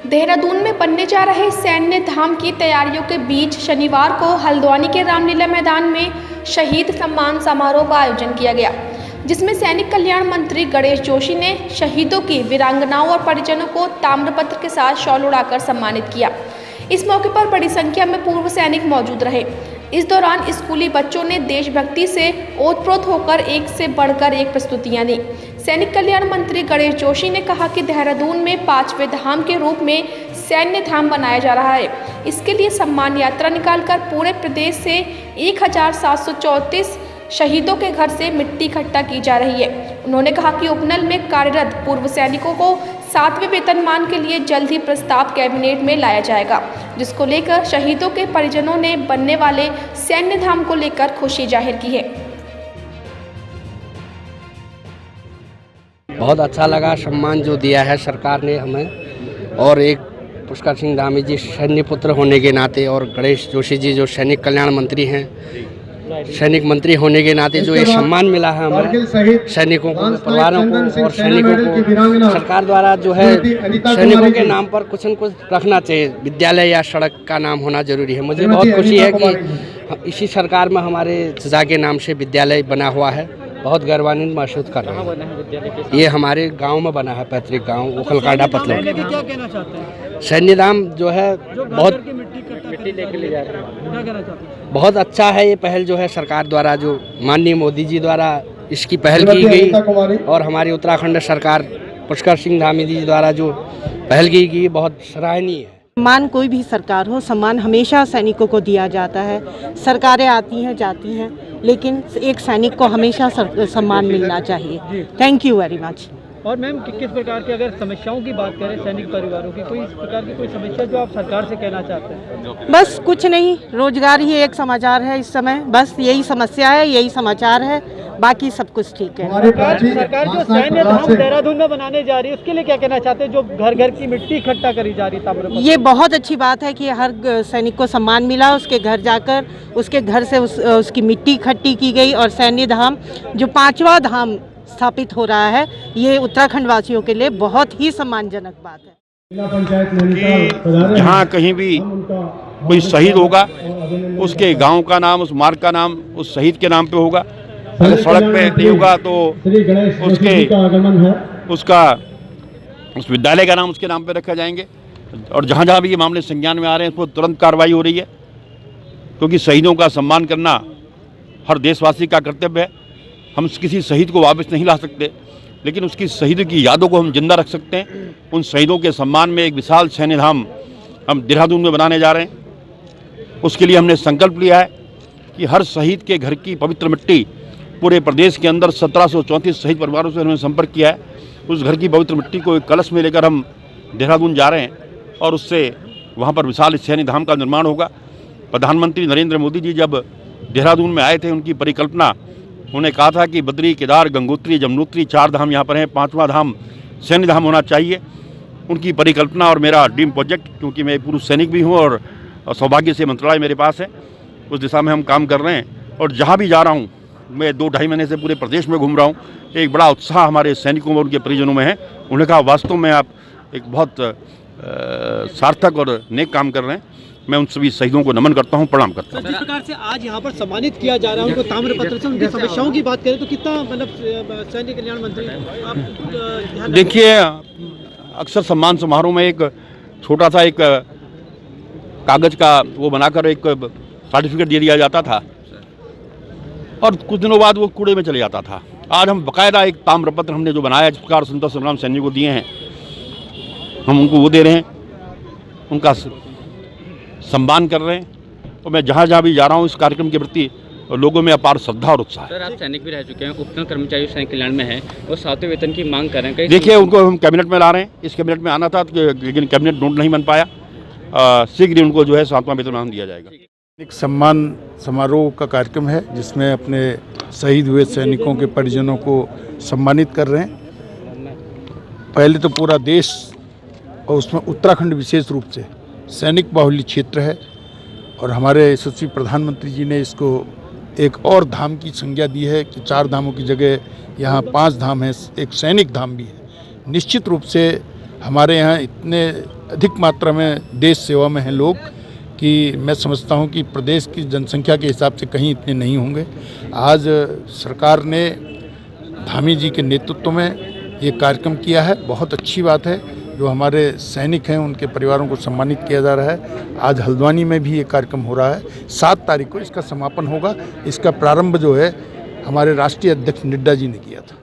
देहरादून में बनने जा रहे सैन्य धाम की तैयारियों के बीच शनिवार को हल्द्वानी के रामलीला मैदान में शहीद सम्मान समारोह का आयोजन किया गया, जिसमें सैनिक कल्याण मंत्री गणेश जोशी ने शहीदों की वीरांगनाओं और परिजनों को ताम्रपत्र के साथ शॉल उड़ाकर सम्मानित किया। इस मौके पर बड़ी संख्या में पूर्व सैनिक मौजूद रहे। इस दौरान स्कूली बच्चों ने देशभक्ति से ओतप्रोत होकर एक से बढ़कर एक प्रस्तुतियां दी। सैनिक कल्याण मंत्री गणेश जोशी ने कहा कि देहरादून में 5वें धाम के रूप में सैन्य धाम बनाया जा रहा है। इसके लिए सम्मान यात्रा निकालकर पूरे प्रदेश से 1734 शहीदों के घर से मिट्टी इकट्ठा की जा रही है। उन्होंने कहा कि उपनल में कार्यरत पूर्व सैनिकों को 7वें वेतनमान के लिए जल्द ही प्रस्ताव कैबिनेट में लाया जाएगा, जिसको लेकर शहीदों के परिजनों ने बनने वाले सैन्य धाम को लेकर खुशी जाहिर की है। बहुत अच्छा लगा सम्मान जो दिया है सरकार ने हमें, और एक पुष्कर सिंह धामी जी सैन्य पुत्र होने के नाते और गणेश जोशी जी जो सैनिक कल्याण मंत्री हैं, सैनिक मंत्री होने के नाते जो ये सम्मान मिला है हमें सैनिकों को, परिवारों को और सैनिकों को, सरकार द्वारा जो है सैनिकों के नाम पर कुछ न कुछ रखना चाहिए। विद्यालय या सड़क का नाम होना जरूरी है। मुझे बहुत खुशी है कि इसी सरकार में हमारे चचा के नाम से विद्यालय बना हुआ है। बहुत गौरवान्वित महसूस कर रहे हैं। ये हमारे गांव में बना है, पैतृक गांव ओखलकांडा पतलौर। सैन्य धाम जो है बहुत अच्छा है। ये पहल जो है सरकार द्वारा, जो माननीय मोदी जी द्वारा इसकी पहल की गई, और हमारी उत्तराखंड सरकार पुष्कर सिंह धामी जी द्वारा जो पहल की गई बहुत सराहनीय है। सम्मान कोई भी सरकार हो, सम्मान हमेशा सैनिकों को दिया जाता है। सरकारें आती हैं जाती हैं, लेकिन एक सैनिक को हमेशा सम्मान मिलना चाहिए। Thank you very much. और मैम किस प्रकार की अगर समस्याओं की बात करें सैनिक परिवारों की, कोई इस प्रकार की कोई समस्या जो आप सरकार से कहना चाहते हैं? बस कुछ नहीं, रोजगार ही एक समाचार है इस समय, बस यही समस्या है, यही समाचार है, बाकी सब कुछ ठीक है। सरकार जो सैन्य धाम देहरादून में बनाने जा रही है उसके लिए क्या कहना चाहते हैं? जो घर घर की मिट्टी इकट्ठा करी जा रही है, ये बहुत अच्छी बात है कि हर सैनिक को सम्मान मिला। उसके घर जाकर उसके घर से उसकी मिट्टी इकट्ठी की गई, और सैन्य धाम जो 5वां धाम स्थापित हो रहा है, ये उत्तराखंड वासियों के लिए बहुत ही सम्मानजनक बात है। जहाँ कहीं भी कोई शहीद होगा उसके गांव का नाम, उस मार्ग का नाम उस शहीद के नाम पे होगा। अगर सड़क पे नहीं होगा तो उस विद्यालय का नाम उसके नाम पे रखा जाएंगे। और जहाँ जहाँ भी ये मामले संज्ञान में आ रहे हैं उस पर तुरंत कार्रवाई हो रही है, क्योंकि शहीदों का सम्मान करना हर देशवासी का कर्तव्य है। हम किसी शहीद को वापस नहीं ला सकते, लेकिन उसकी शहीद की यादों को हम जिंदा रख सकते हैं। उन शहीदों के सम्मान में एक विशाल सैन्य धाम हम देहरादून में बनाने जा रहे हैं। उसके लिए हमने संकल्प लिया है कि हर शहीद के घर की पवित्र मिट्टी, पूरे प्रदेश के अंदर 1734 शहीद परिवारों से हमने संपर्क किया है, उस घर की पवित्र मिट्टी को एक कलश में लेकर हम देहरादून जा रहे हैं, और उससे वहाँ पर विशाल सैन्य धाम का निर्माण होगा। प्रधानमंत्री नरेंद्र मोदी जी जब देहरादून में आए थे, उनकी परिकल्पना, उन्होंने कहा था कि बद्री, केदार, गंगोत्री, यमुनोत्री 4 धाम यहाँ पर हैं, 5वां धाम सैन्य धाम होना चाहिए। उनकी परिकल्पना और मेरा ड्रीम प्रोजेक्ट, क्योंकि मैं पूर्व सैनिक भी हूँ और सौभाग्य से मंत्रालय मेरे पास है, उस दिशा में हम काम कर रहे हैं। और जहाँ भी जा रहा हूँ, मैं 2-2.5 महीने से पूरे प्रदेश में घूम रहा हूँ, एक बड़ा उत्साह हमारे सैनिकों और उनके परिजनों में है। उन्होंने कहा वास्तव में आप एक बहुत सार्थक और नेक काम कर रहे हैं। मैं उन सभी शहीदों को नमन करता हूं, प्रणाम करता हूं। जिस प्रकार से आज यहाँ पर सम्मानित किया जा रहा है, उनको ताम्रपत्र से उनकी समस्याओं की बात करें तो कितना मतलब सैनिक कल्याण मंत्री आप देखिए, अक्सर सम्मान समारोह में एक छोटा सा एक कागज का वो बनाकर एक सर्टिफिकेट दे दिया जाता था, और कुछ दिनों बाद वो कूड़े में चले जाता था। आज हम बाकायदा एक ताम्रपत्र हमने जो बनाया, जिस प्रकार स्वतंत्रता संग्राम सैनिक को दिए हैं, हम उनको वो दे रहे हैं, उनका सम्मान कर रहे हैं। और मैं जहाँ जहाँ भी जा रहा हूँ इस कार्यक्रम के प्रति लोगों में अपार श्रद्धा और उत्साह है। सर, आप सैनिक भी रह चुके हैं, उपनल कर्मचारी सैनिक कल्याण में हैं, वो 7वें वेतन की मांग कर रहे हैं। देखिए, उनको हम कैबिनेट में ला रहे हैं। इस कैबिनेट में आना था, लेकिन कैबिनेट नोट नहीं बन पाया। शीघ्र ही उनको जो है 7वां वेतनमान दिया जाएगा। एक सम्मान समारोह का कार्यक्रम है, जिसमें अपने शहीद हुए सैनिकों के परिजनों को सम्मानित कर रहे हैं। पहले तो पूरा देश, और उसमें उत्तराखंड विशेष रूप से सैनिक बाहुल्य क्षेत्र है, और हमारे यशस्वी प्रधानमंत्री जी ने इसको एक और धाम की संज्ञा दी है कि 4 धामों की जगह यहाँ 5 धाम है, एक सैनिक धाम भी है। निश्चित रूप से हमारे यहाँ इतने अधिक मात्रा में देश सेवा में हैं लोग कि मैं समझता हूँ कि प्रदेश की जनसंख्या के हिसाब से कहीं इतने नहीं होंगे। आज सरकार ने धामी जी के नेतृत्व में ये कार्यक्रम किया है, बहुत अच्छी बात है। जो हमारे सैनिक हैं उनके परिवारों को सम्मानित किया जा रहा है। आज हल्द्वानी में भी ये कार्यक्रम हो रहा है। 7 तारीख को इसका समापन होगा। इसका प्रारंभ जो है हमारे राष्ट्रीय अध्यक्ष नड्डा जी ने किया था।